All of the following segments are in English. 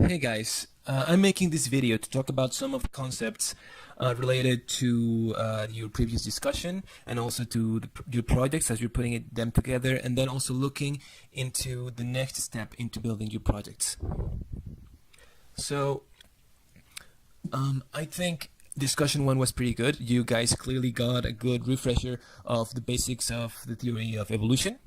Hey guys, I'm making this video to talk about some of the concepts related to your previous discussion and also to your projects as you're putting them together, and then also looking into the next step into building your projects. So I think discussion one was pretty good. You guys clearly got a good refresher of the basics of the theory of evolution.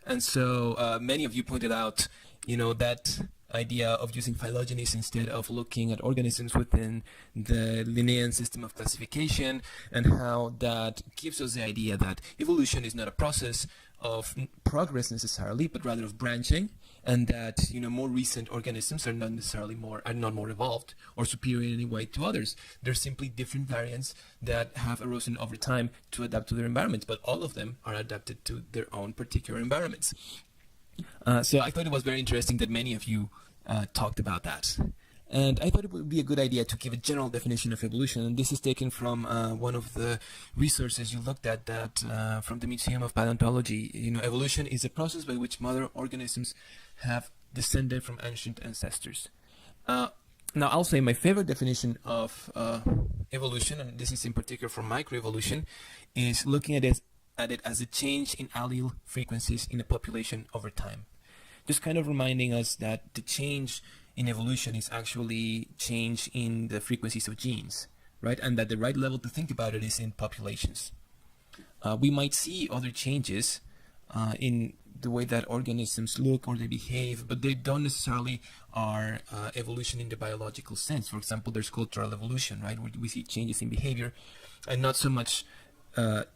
And so many of you pointed out, that idea of using phylogenies instead of looking at organisms within the Linnaean system of classification, and how that gives us the idea that evolution is not a process of progress necessarily, but rather of branching, and that more recent organisms are not necessarily more evolved or superior in any way to others. They're simply different variants that have arisen over time to adapt to their environments, but all of them are adapted to their own particular environments. So I thought it was very interesting that many of you talked about that. And I thought it would be a good idea to give a general definition of evolution. And this is taken from one of the resources you looked at, that from the Museum of Paleontology. Evolution is a process by which modern organisms have descended from ancient ancestors. Now, I'll say my favorite definition of evolution, and this is in particular for microevolution, is looking at it as a change in allele frequencies in a population over time. Just kind of reminding us that the change in evolution is actually change in the frequencies of genes, right? And that the right level to think about it is in populations. We might see other changes in the way that organisms look or they behave, but they don't necessarily are evolution in the biological sense. For example, there's cultural evolution, right? Where we see changes in behavior and not so much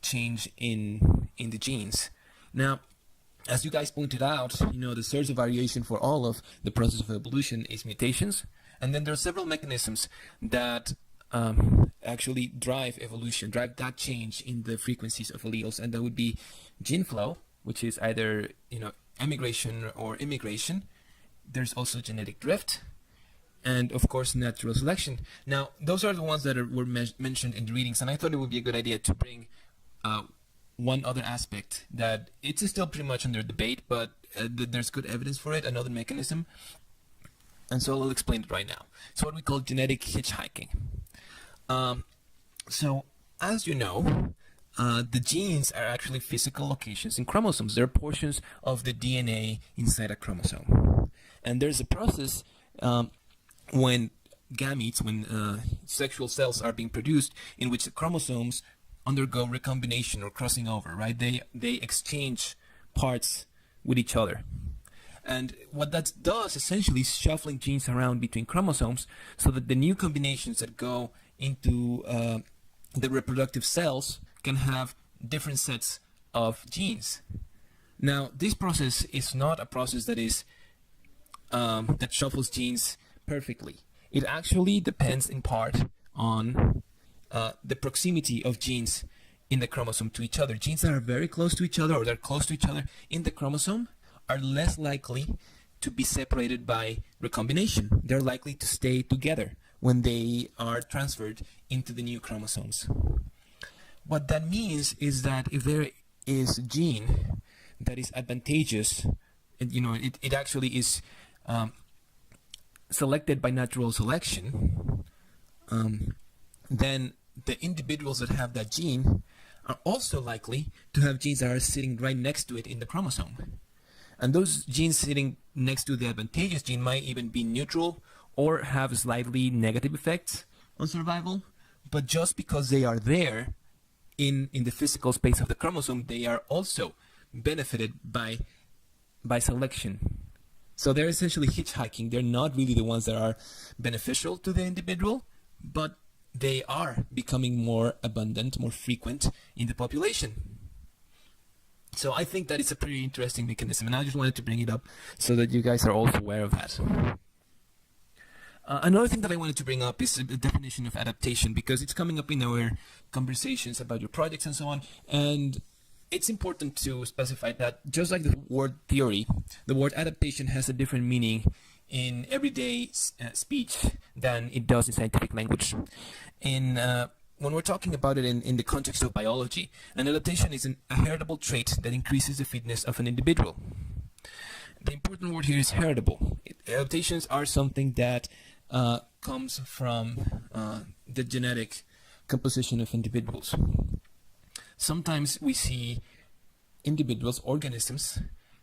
change in the genes. Now, as you guys pointed out, the source of variation for all of the process of evolution is mutations, and then there are several mechanisms that actually drive evolution, drive that change in the frequencies of alleles, and that would be gene flow, which is either emigration or immigration. There's also genetic drift, and of course natural selection. Now, those are the ones that were mentioned in the readings, and I thought it would be a good idea to bring one other aspect that it's still pretty much under debate, but there's good evidence for it, another mechanism, and so I'll explain it right now. So what we call genetic hitchhiking. So as you know, the genes are actually physical locations in chromosomes. They're portions of the DNA inside a chromosome, and there's a process when gametes, when sexual cells are being produced, in which the chromosomes undergo recombination or crossing over, right? They exchange parts with each other. And what that does essentially is shuffling genes around between chromosomes so that the new combinations that go into the reproductive cells can have different sets of genes. Now, this process is not a process that is that shuffles genes perfectly. It actually depends in part on the proximity of genes in the chromosome to each other. Genes that are very close to each other, or they're close to each other in the chromosome, are less likely to be separated by recombination. They're likely to stay together when they are transferred into the new chromosomes. What that means is that if there is a gene that is advantageous, it actually is selected by natural selection, then the individuals that have that gene are also likely to have genes that are sitting right next to it in the chromosome. And those genes sitting next to the advantageous gene might even be neutral or have slightly negative effects on survival. But just because they are there in the physical space of the chromosome, they are also benefited by selection. So they're essentially hitchhiking. They're not really the ones that are beneficial to the individual, but they are becoming more abundant, more frequent in the population. So I think that it's a pretty interesting mechanism, and I just wanted to bring it up so that you guys are also aware of that. Another thing that I wanted to bring up is the definition of adaptation, because it's coming up in our conversations about your projects and so on, and it's important to specify that just like the word theory, the word adaptation has a different meaning in everyday speech than it does in scientific language. When we're talking about it in the context of biology, an adaptation is a heritable trait that increases the fitness of an individual. The important word here is heritable. Adaptations are something that comes from the genetic composition of individuals. Sometimes we see individuals, organisms,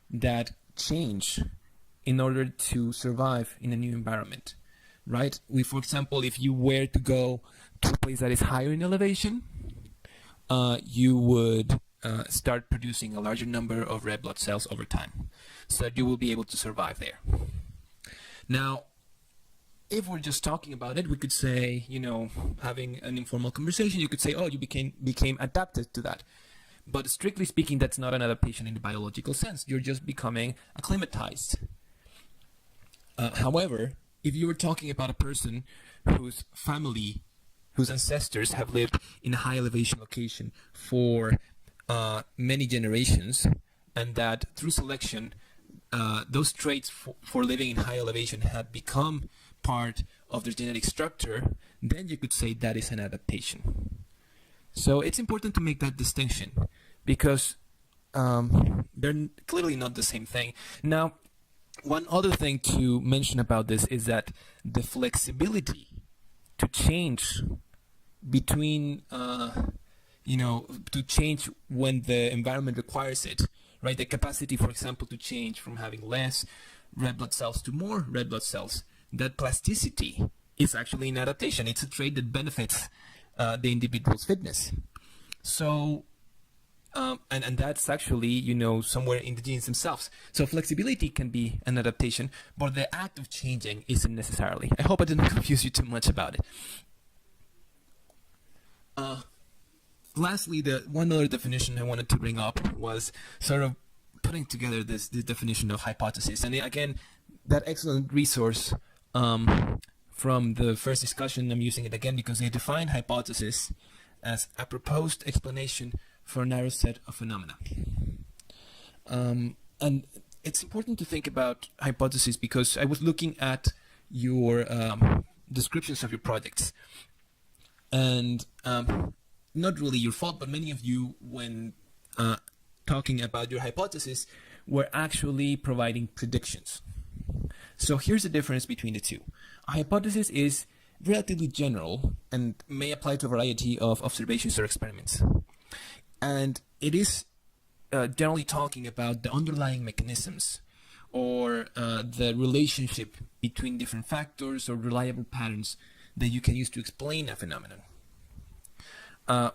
that change in order to survive in a new environment, right? For example, if you were to go to a place that is higher in elevation, you would start producing a larger number of red blood cells over time, so that you will be able to survive there. Now, if we're just talking about it, we could say, having an informal conversation, you could say, oh, you became adapted to that. But strictly speaking, that's not an adaptation in the biological sense. You're just becoming acclimatized. However, if you were talking about a person whose family, whose ancestors have lived in a high elevation location for many generations, and that through selection, those traits for living in high elevation had become part of their genetic structure, then you could say that is an adaptation. So it's important to make that distinction, because they're clearly not the same thing. Now, one other thing to mention about this is that the flexibility to change between, to change when the environment requires it, right? The capacity, for example, to change from having less red blood cells to more red blood cells, that plasticity is actually an adaptation. It's a trait that benefits the individual's fitness. So, and that's actually, somewhere in the genes themselves. So flexibility can be an adaptation, but the act of changing isn't necessarily. I hope I didn't confuse you too much about it. Lastly, the one other definition I wanted to bring up was sort of putting together this definition of hypothesis. And again, that excellent resource from the first discussion, I'm using it again because they define hypothesis as a proposed explanation for a narrow set of phenomena. And it's important to think about hypotheses because I was looking at your descriptions of your projects, and not really your fault, but many of you, when talking about your hypothesis, were actually providing predictions. So here's the difference between the two. A hypothesis is relatively general and may apply to a variety of observations or experiments. And it is generally talking about the underlying mechanisms or the relationship between different factors or reliable patterns that you can use to explain a phenomenon.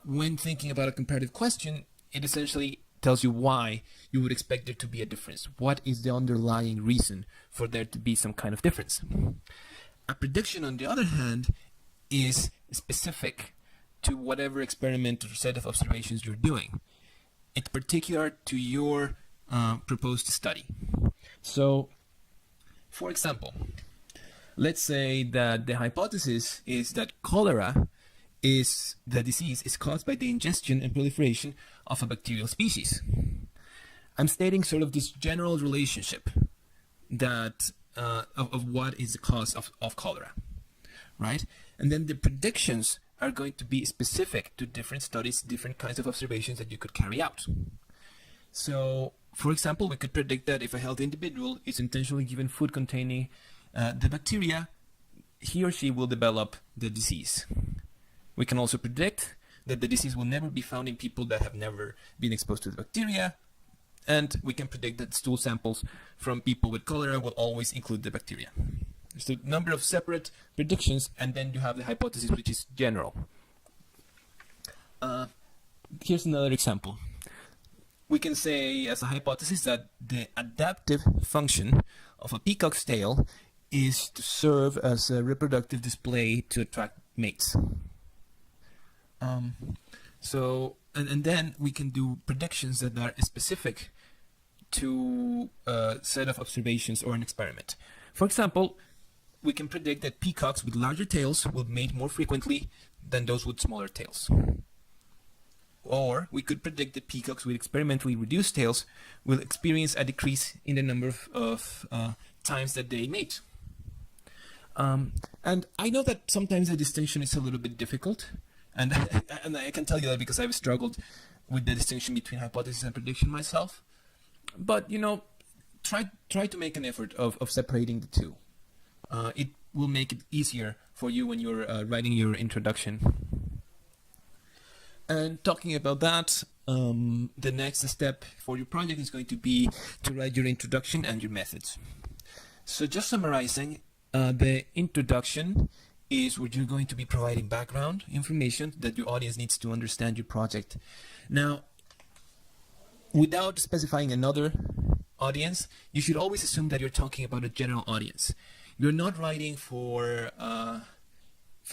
When thinking about a comparative question, it essentially tells you why you would expect there to be a difference. What is the underlying reason for there to be some kind of difference? A prediction, on the other hand, is specific to whatever experiment or set of observations you're doing. It's particular to your proposed study. So, for example, let's say that the hypothesis is that cholera the disease is caused by the ingestion and proliferation of a bacterial species. I'm stating sort of this general relationship that of what is the cause of cholera, right? And then the predictions are going to be specific to different studies, different kinds of observations that you could carry out. So, for example, we could predict that if a healthy individual is intentionally given food containing the bacteria, he or she will develop the disease. We can also predict that the disease will never be found in people that have never been exposed to the bacteria, and we can predict that stool samples from people with cholera will always include the bacteria. There's a number of separate predictions, and then you have the hypothesis, which is general. Here's another example. We can say as a hypothesis that the adaptive function of a peacock's tail is to serve as a reproductive display to attract mates. And then we can do predictions that are specific to a set of observations or an experiment. For example, we can predict that peacocks with larger tails will mate more frequently than those with smaller tails. Or we could predict that peacocks with experimentally reduced tails will experience a decrease in the number of times that they mate. And I know that sometimes the distinction is a little bit difficult, and I can tell you that because I've struggled with the distinction between hypothesis and prediction myself. But, try to make an effort of separating the two. It will make it easier for you when you're writing your introduction. And talking about that, the next step for your project is going to be to write your introduction and your methods. So just summarizing, the introduction is where you're going to be providing background information that your audience needs to understand your project. Now, without specifying another audience, you should always assume that you're talking about a general audience. You're not writing for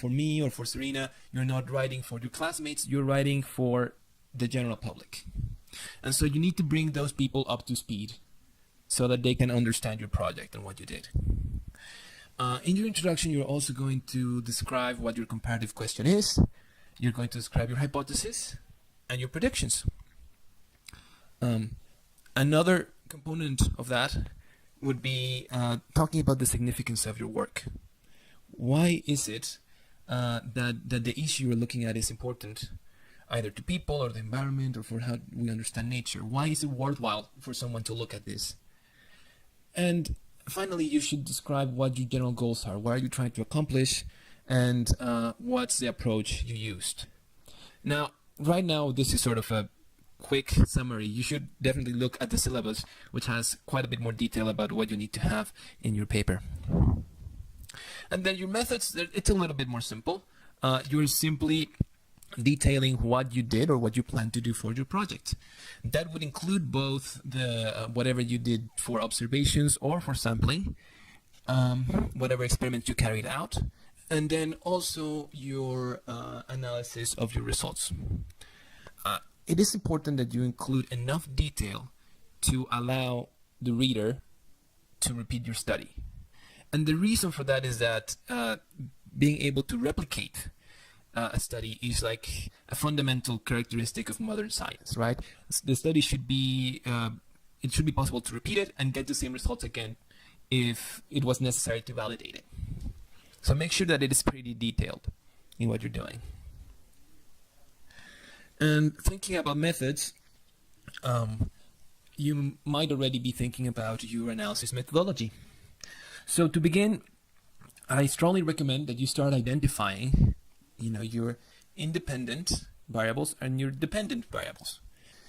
me or for Serena. You're not writing for your classmates. You're writing for the general public. And so you need to bring those people up to speed so that they can understand your project and what you did. In your introduction, you're also going to describe what your comparative question is. You're going to describe your hypothesis and your predictions. Another component of that would be talking about the significance of your work. Why is it that the issue you're looking at is important, either to people or the environment or for how we understand nature? Why is it worthwhile for someone to look at this? And finally, you should describe what your general goals are. What are you trying to accomplish? And what's the approach you used? Now, right now, this is sort of a quick summary. You should definitely look at the syllabus, which has quite a bit more detail about what you need to have in your paper. And then your methods, it's a little bit more simple. You're simply detailing what you did or what you plan to do for your project. That would include both the whatever you did for observations or for sampling, whatever experiments you carried out, and then also your analysis of your results. It is important that you include enough detail to allow the reader to repeat your study. And the reason for that is that being able to replicate a study is like a fundamental characteristic of modern science, right? The study should be, it should be possible to repeat it and get the same results again if it was necessary to validate it. So make sure that it is pretty detailed in what you're doing. And thinking about methods, you might already be thinking about your analysis methodology. So to begin, I strongly recommend that you start identifying your independent variables and your dependent variables.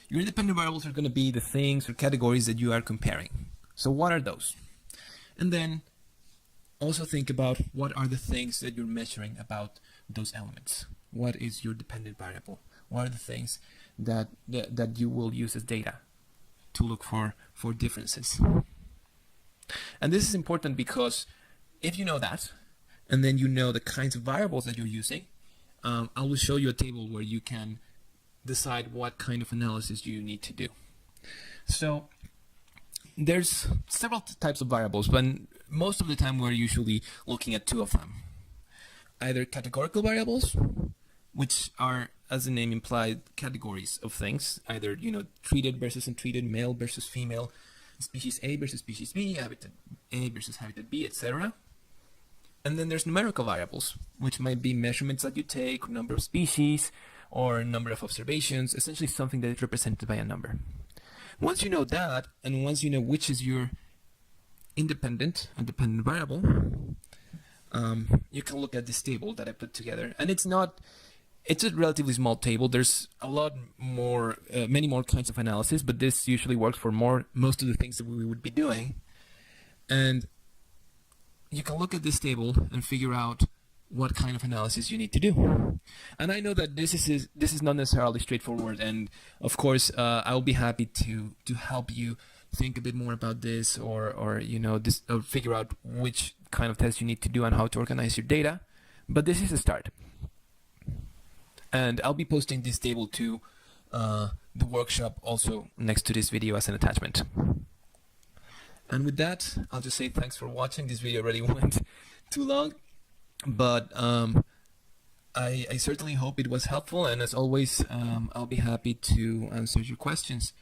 Your independent variables are going to be the things or categories that you are comparing. So what are those? And then also think about what are the things that you're measuring about those elements. What is your dependent variable? What are the things that you will use as data to look for differences? And this is important because if you know that, and then you know the kinds of variables that you're using, I will show you a table where you can decide what kind of analysis you need to do. So there's several types of variables, but most of the time we're usually looking at two of them. Either categorical variables, which are, as the name implied, categories of things, either treated versus untreated, male versus female, species A versus species B, habitat A versus habitat B, etc. And then there's numerical variables, which might be measurements that you take, number of species, or number of observations, essentially something that is represented by a number. Once you know that, and once you know which is your independent and dependent variable, you can look at this table that I put together. And it's a relatively small table. There's a lot more, many more kinds of analysis, but this usually works for most of the things that we would be doing. And you can look at this table and figure out what kind of analysis you need to do. And I know that this is not necessarily straightforward, and of course I'll be happy to help you think a bit more about this, or figure out which kind of test you need to do and how to organize your data. But this is a start. And I'll be posting this table to the workshop also next to this video as an attachment. And with that, I'll just say thanks for watching. This video already went too long, but I certainly hope it was helpful. And as always, I'll be happy to answer your questions.